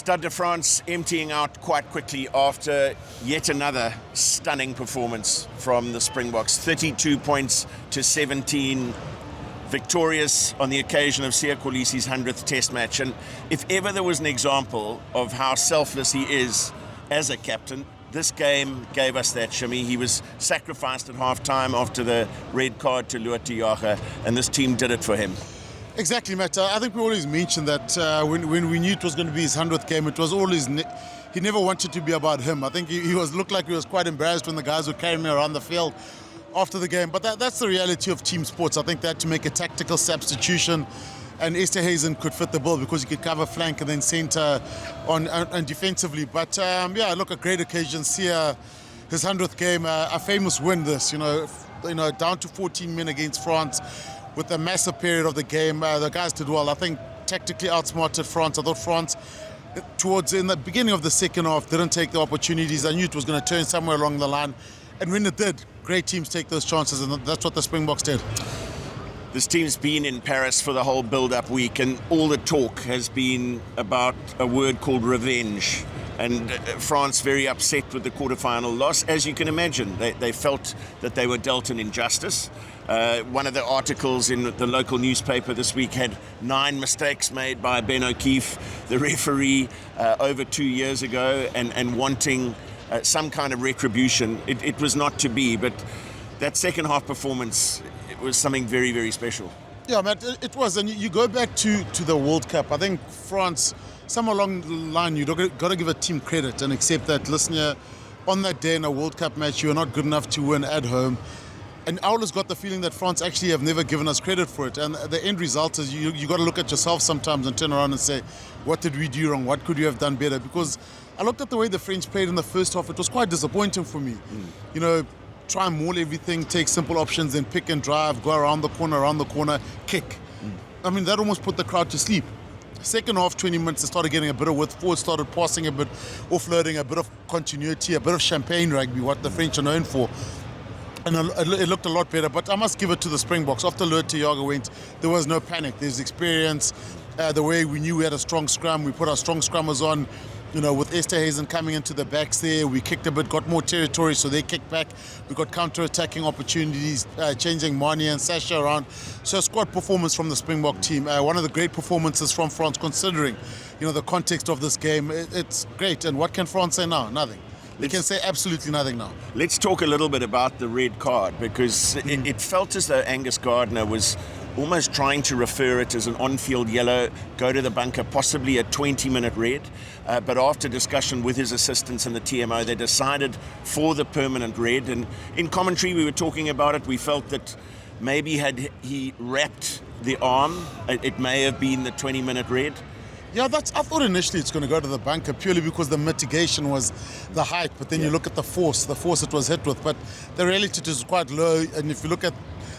Stade de France emptying out quite quickly after yet another stunning performance from the Springboks. 32 points to 17, victorious on the occasion of Kolisi's 100th Test match. And if ever there was an example of how selfless he is as a captain, this game gave us that, Shimmi. He was sacrificed at half-time after the red card to Esterhuizen, and this team did it for him. Exactly, Matt. I think we always mentioned that when we knew it was going to be his 100th game, it was always he never wanted to be about him. I think he looked like he was quite embarrassed when the guys were carrying him around the field after the game. But that's the reality of team sports. I think they had to make a tactical substitution, and Esterhuizen could fit the bill because he could cover flank and then centre on defensively. But look, a great occasion. See his 100th game, a famous win. This, down to 14 men against France. With the massive period of the game, the guys did well. I think tactically outsmarted France. I thought France, in the beginning of the second half, didn't take the opportunities. I knew it was going to turn somewhere along the line. And when it did, great teams take those chances, and that's what the Springboks did. This team's been in Paris for the whole build-up week, and all the talk has been about a word called revenge. And France very upset with the quarterfinal loss. As you can imagine, they felt that they were dealt an injustice. One of the articles in the local newspaper this week had 9 mistakes made by Ben O'Keefe, the referee, over 2 years ago, and wanting some kind of retribution. It was not to be, but that second half performance, it was something very, very special. Yeah, Matt, it was. And you go back to the World Cup. I think France, somewhere along the line, you've got to give a team credit and accept that, listen here, on that day in a World Cup match, you were not good enough to win at home. And I always got the feeling that France actually have never given us credit for it. And the end result is you got to look at yourself sometimes and turn around and say, what did we do wrong? What could you have done better? Because I looked at the way the French played in the first half. It was quite disappointing for me. Try and maul everything, take simple options, then pick and drive, go around the corner, kick. I mean, that almost put the crowd to sleep. Second half, 20 minutes, they started getting a bit of width forward, started passing a bit, offloading, a bit of continuity, a bit of champagne rugby, what the French are known for. And it looked a lot better, but I must give it to the Springboks. After Esterhuizen went, there was no panic. There's experience. The way we knew we had a strong scrum, we put our strong scrummers on. With Esterhuizen coming into the backs there, we kicked a bit, got more territory, so they kicked back. We got counter-attacking opportunities, changing Mani and Sasha around. So a squad performance from the Springbok team. One of the great performances from France, considering, the context of this game. It's great. And what can France say now? Nothing. They can say absolutely nothing now. Let's talk a little bit about the red card, because it felt as though Angus Gardner was almost trying to refer it as an on-field yellow, go to the bunker, possibly a 20-minute red. But after discussion with his assistants and the TMO, they decided for the permanent red. And in commentary, we were talking about it. We felt that maybe had he wrapped the arm, it may have been the 20-minute red. Yeah, I thought initially it's going to go to the bunker purely because the mitigation was the height, but then you look at the force it was hit with. But the reality is quite low, and if you look at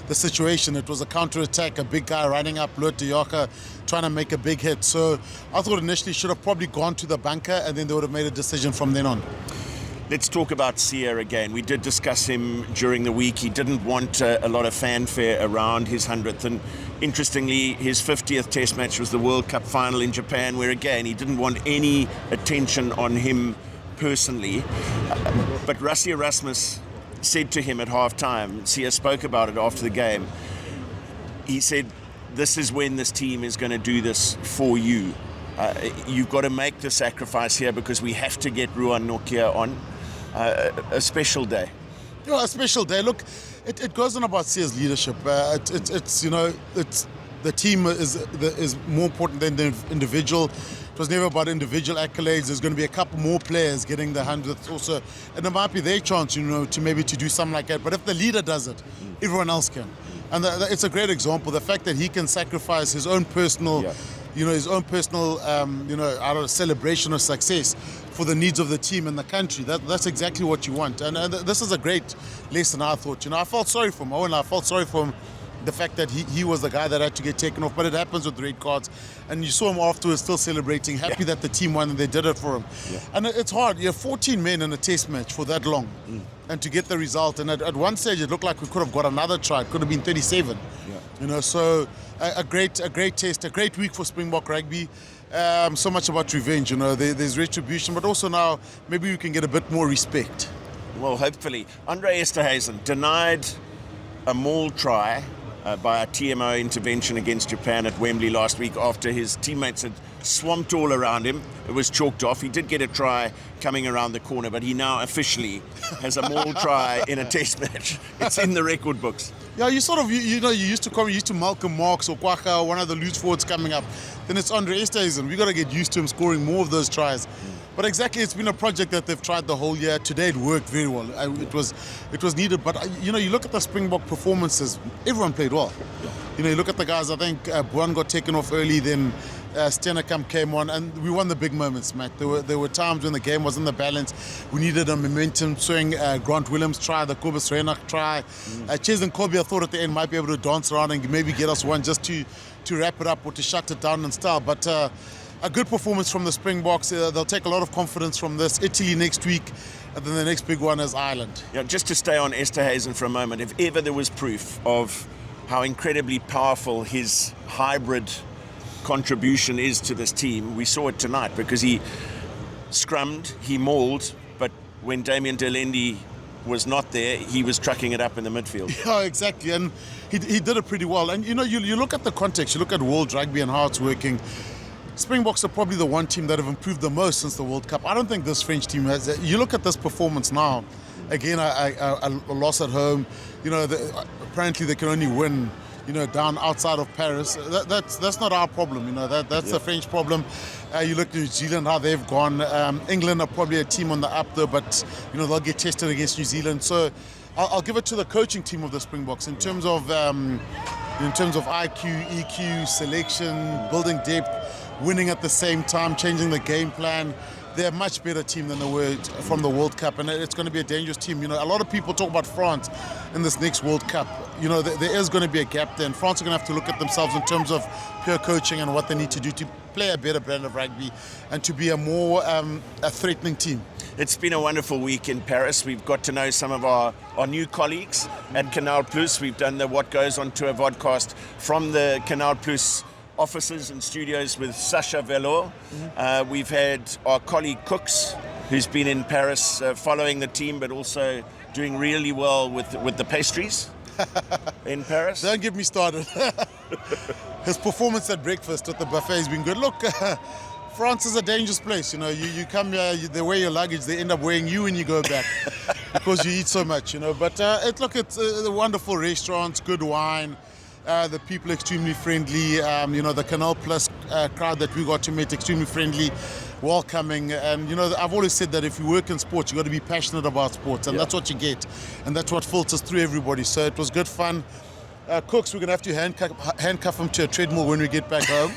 the situation, it was a counter-attack, a big guy running up, Esterhuizen trying to make a big hit. So I thought initially should have probably gone to the bunker, and then they would have made a decision from then on. Let's talk about Siya again. We did discuss him during the week. He didn't want a lot of fanfare around his 100th. And interestingly, his 50th Test match was the World Cup final in Japan, where again, he didn't want any attention on him personally. But Rassie Erasmus said to him at half-time, Siya spoke about it after the game, he said, this is when this team is going to do this for you. You've got to make the sacrifice here because we have to get Ruan Nokia on. A special day. Yeah, a special day. Look, it goes on about Siya's leadership. It's the team is more important than the individual. It was never about individual accolades. There's going to be a couple more players getting the 100th also, and it might be their chance, to do something like that. But if the leader does it, everyone else can. And it's a great example. The fact that he can sacrifice his own personal. Celebration of success for the needs of the team and the country. That's exactly what you want. And this is a great lesson, I thought. I felt sorry for him. I felt sorry for him, the fact that he was the guy that had to get taken off. But it happens with red cards. And you saw him afterwards still celebrating, happy that the team won and they did it for him. Yeah. And it's hard. You have 14 men in a test match for that long. And to get the result. And at one stage, it looked like we could have got another try. It could have been 37. Yeah. So a great test, a great week for Springbok rugby. so much about revenge. There's retribution, but also now maybe we can get a bit more respect. Well, hopefully. Andre Esterhuizen denied a maul try by a TMO intervention against Japan at Wembley last week after his teammates had swamped all around him. It was chalked off. He did get a try coming around the corner, but he now officially has a maul try in a test match. It's in the record books. Yeah, you used to Malcolm Marks or Kwaka, or one of the loose forwards coming up. Then it's Andre Esterhuizen. We got to get used to him scoring more of those tries. But exactly, it's been a project that they've tried the whole year. Today it worked very well. It was needed. But you look at the Springbok performances. Everyone played well. Yeah. You look at the guys. I think Buan got taken off early. Then Stennekamp came on, and we won the big moments, Matt. There were times when the game was in the balance. We needed a momentum swing. Grant Williams try, the Kobus Reinach try. Ches and Kobe, I thought at the end might be able to dance around and maybe get us one just to wrap it up or to shut it down in style. But a good performance from the Springboks. They'll take a lot of confidence from this. Italy next week, and then the next big one is Ireland. Yeah, just to stay on Esterhuizen for a moment, if ever there was proof of how incredibly powerful his hybrid contribution is to this team, we saw it tonight because he scrummed, he mauled, but when Damien Delendi was not there, he was trucking it up in the midfield. Yeah, exactly, and he did it pretty well. And you look at the context, you look at World Rugby and how it's working. Springboks are probably the one team that have improved the most since the World Cup. I don't think this French team has. You look at this performance now. Again, a loss at home. Apparently they can only win, down outside of Paris. That's not our problem. That's the French problem. You look at New Zealand, how they've gone. England are probably a team on the up there, but they'll get tested against New Zealand. So I'll give it to the coaching team of the Springboks in terms of IQ, EQ, selection, building depth, winning at the same time, changing the game plan. They're a much better team than they were from the World Cup, and it's going to be a dangerous team. A lot of people talk about France in this next World Cup. There is going to be a gap there, and France are going to have to look at themselves in terms of pure coaching and what they need to do to play a better brand of rugby and to be a more a threatening team. It's been a wonderful week in Paris. We've got to know some of our new colleagues at Canal Plus. We've done the What Goes on Tour vodcast from the Canal Plus offices and studios with Sacha Velour. We've had our colleague Cooks, who's been in Paris following the team, but also doing really well with the pastries in Paris. Don't get me started. His performance at breakfast at the buffet has been good. Look, France is a dangerous place. You come here, they wear your luggage, they end up wearing you when you go back because you eat so much. But it's wonderful restaurants, good wine. The people extremely friendly. The Canal Plus crowd that we got to meet, extremely friendly, welcoming. And I've always said that if you work in sports, you got to be passionate about sports, and that's what you get, and that's what filters through everybody. So it was good fun. Cooks, we're gonna have to handcuff him to a treadmill when we get back home.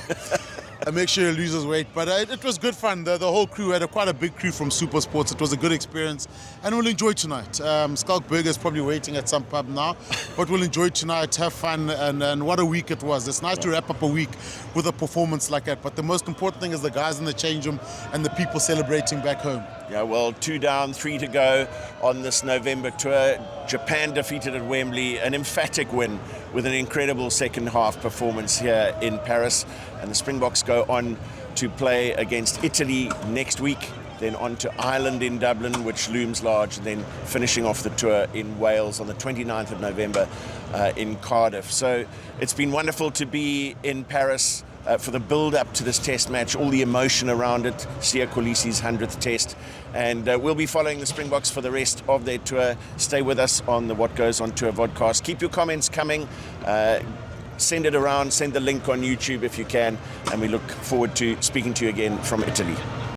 And make sure he loses weight. But it was good fun. The whole crew had quite a big crew from SuperSport. It was a good experience, and we'll enjoy tonight. Skulk Burger is probably waiting at some pub now, but we'll enjoy tonight, have fun, and what a week it was. It's nice to wrap up a week with a performance like that. But the most important thing is the guys in the change room and the people celebrating back home. Yeah, well, 2 down, 3 to go on this November tour. Japan defeated at Wembley, an emphatic win with an incredible second half performance here in Paris. And the Springboks go on to play against Italy next week, then on to Ireland in Dublin, which looms large, and then finishing off the tour in Wales on the 29th of November in Cardiff. So it's been wonderful to be in Paris for the build-up to this test match, all the emotion around it, Siya Kolisi's 100th test. And we'll be following the Springboks for the rest of their tour. Stay with us on the What Goes on Tour vodcast. Keep your comments coming. Send it around, send the link on YouTube if you can. And we look forward to speaking to you again from Italy.